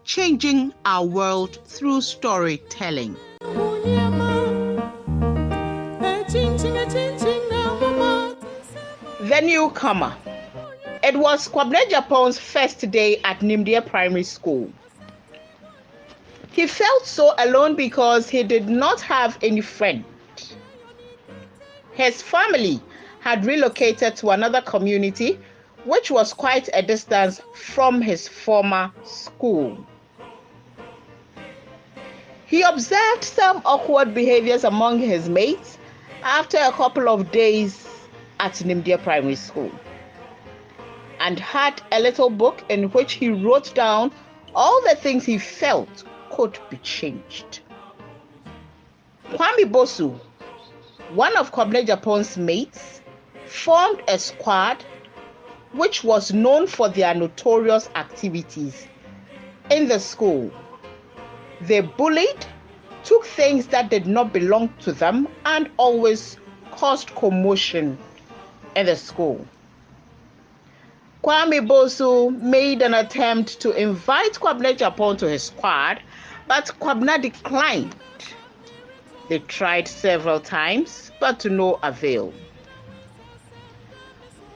changing our world through storytelling. The newcomer. It was Kwabena Japon's first day at Nimdea Primary School. He felt so alone because he did not have any friend. His family had relocated to another community, which was quite a distance from his former school. He observed some awkward behaviors among his mates after a couple of days at Nimdea Primary School, and had a little book in which he wrote down all the things he felt could be changed. Kwame Bosu, one of Kwabena Japon's mates, formed a squad which was known for their notorious activities in the school. They bullied, took things that did not belong to them, and always caused commotion in the school. Kwame Bosu made an attempt to invite Kwabena Japan to his squad, but Kwabena declined. They tried several times, but to no avail.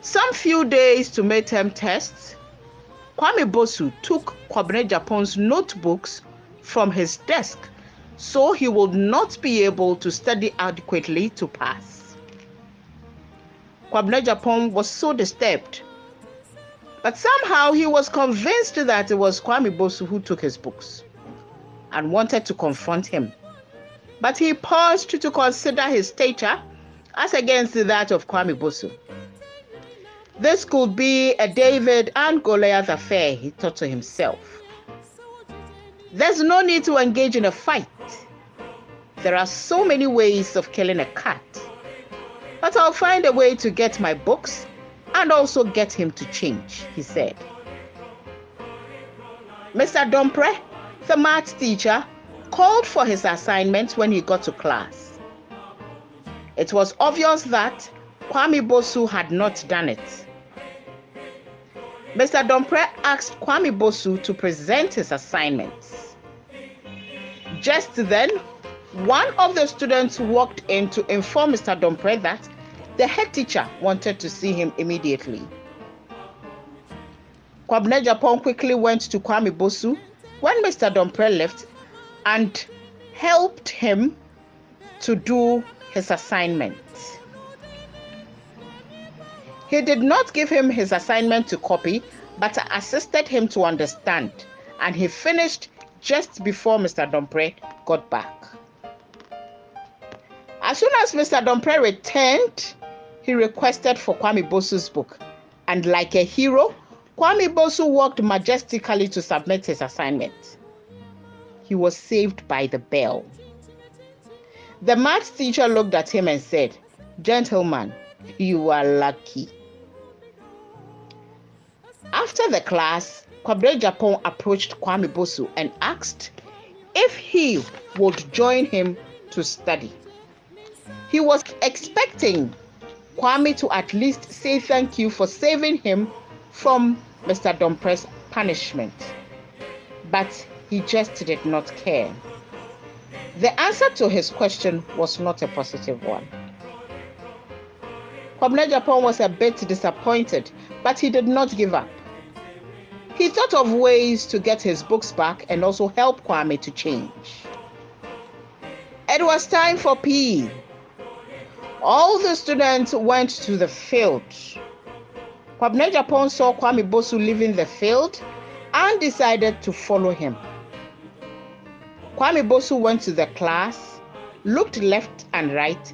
Some few days to midterm tests, Kwame Bosu took Kwabena Japan's notebooks from his desk so he would not be able to study adequately to pass. Kwabena Japan was so disturbed, but somehow he was convinced that it was Kwame Bosu who took his books and wanted to confront him. But he paused to consider his stature as against that of Kwame Bosu. This could be a David and Goliath affair, he thought to himself. There's no need to engage in a fight. There are so many ways of killing a cat. But I'll find a way to get my books and also get him to change, he said. Mr. Dompre, the maths teacher, called for his assignment when he got to class. It was obvious that Kwame Bosu had not done it. Mr. Dompre asked Kwame Bosu to present his assignments. Just then, one of the students walked in to inform Mr. Dompre that the head teacher wanted to see him immediately. Kwabena Japan quickly went to Kwame Bosu when Mr. Dompre left and helped him to do his assignment. He did not give him his assignment to copy, but assisted him to understand, and he finished just before Mr. Dompre got back. As soon as Mr. Dompre returned, he requested for Kwame Bosu's book, and like a hero, Kwame Bosu walked majestically to submit his assignment. He was saved by the bell. The maths teacher looked at him and said, "Gentleman, you are lucky." After the class, Kwabena Japan approached Kwame Bosu and asked if he would join him to study. He was expecting Kwame to at least say thank you for saving him from Mr. Dompre's punishment, but he just did not care. The answer to his question was not a positive one. Kwabena Japan was a bit disappointed, but he did not give up. He thought of ways to get his books back and also help Kwame to change. It was time for PE. All the students went to the field. Kwabena Japan saw Kwame Bosu leaving the field and decided to follow him. Kwame Bosu went to the class, looked left and right,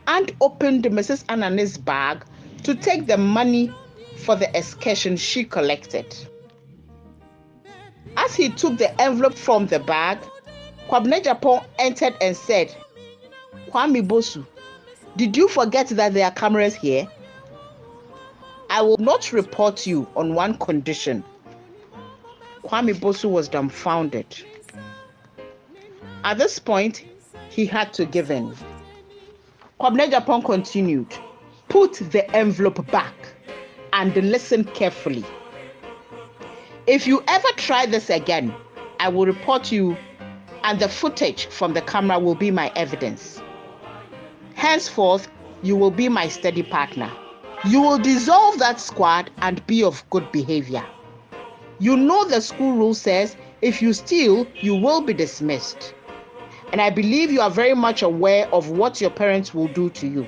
and opened Mrs. Anane's bag to take the money for the excursion she collected. As he took the envelope from the bag, Kwabena Japan entered and said, "Kwame Bosu, did you forget that there are cameras here? I will not report you on one condition." Kwame Bosu was dumbfounded. At this point, he had to give in. Kwabena Japan continued, "Put the envelope back and listen carefully. If you ever try this again, I will report you, and the footage from the camera will be my evidence. Henceforth, you will be my steady partner. You will dissolve that squad and be of good behavior. You know the school rule says if you steal, you will be dismissed. And I believe you are very much aware of what your parents will do to you.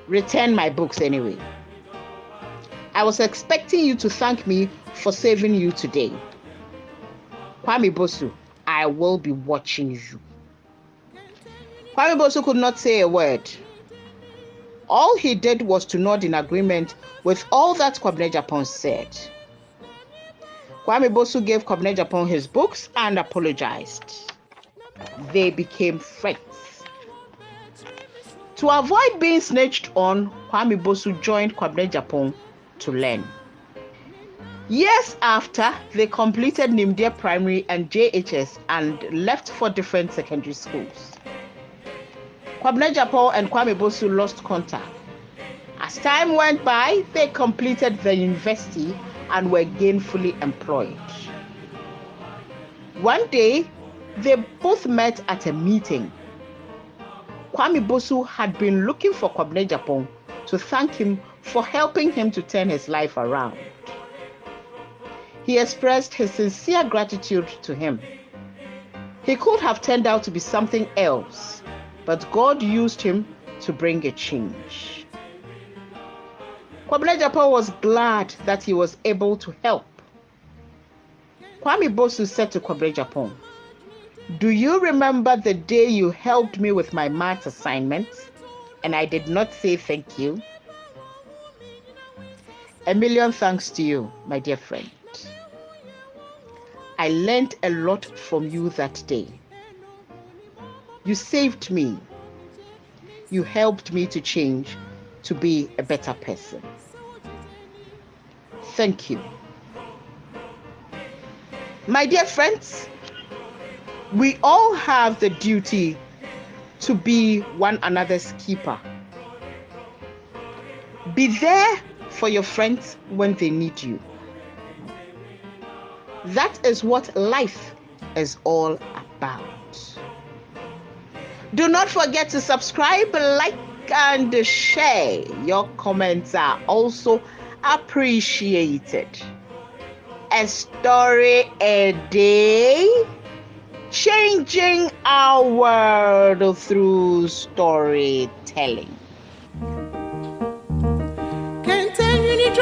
Return my books anyway. I was expecting you to thank me for saving you today. Kwame Bosu, I will be watching you. Kwame Bosu could not say a word. All he did was to nod in agreement with all that Kwabena Japan said. Kwame Bosu gave Kwabena Japan his books and apologized. They became friends. To avoid being snitched on, Kwame Bosu joined Kwabena Japan to learn. Years after, they completed Nimdea Primary and JHS and left for different secondary schools. Kwabena Japan and Kwame Bosu lost contact. As time went by, they completed the university and were gainfully employed. One day, they both met at a meeting. Kwame Bosu had been looking for Kwabena Japan to thank him for helping him to turn his life around. He expressed his sincere gratitude to him. He could have turned out to be something else, but God used him to bring a change. Kwabena Japan was glad that he was able to help. Kwame Bosu said to Kwabena Japan, "Do you remember the day you helped me with my math assignments and I did not say thank you? A million thanks to you, my dear friend. I learned a lot from you that day. You saved me. You helped me to change, to be a better person. Thank you." My dear friends, we all have the duty to be one another's keeper. Be there for your friends when they need you. That is what life is all about. Do not forget to subscribe, like, and share. Your comments are also appreciated. A story a day, changing our world through storytelling. Can't tell you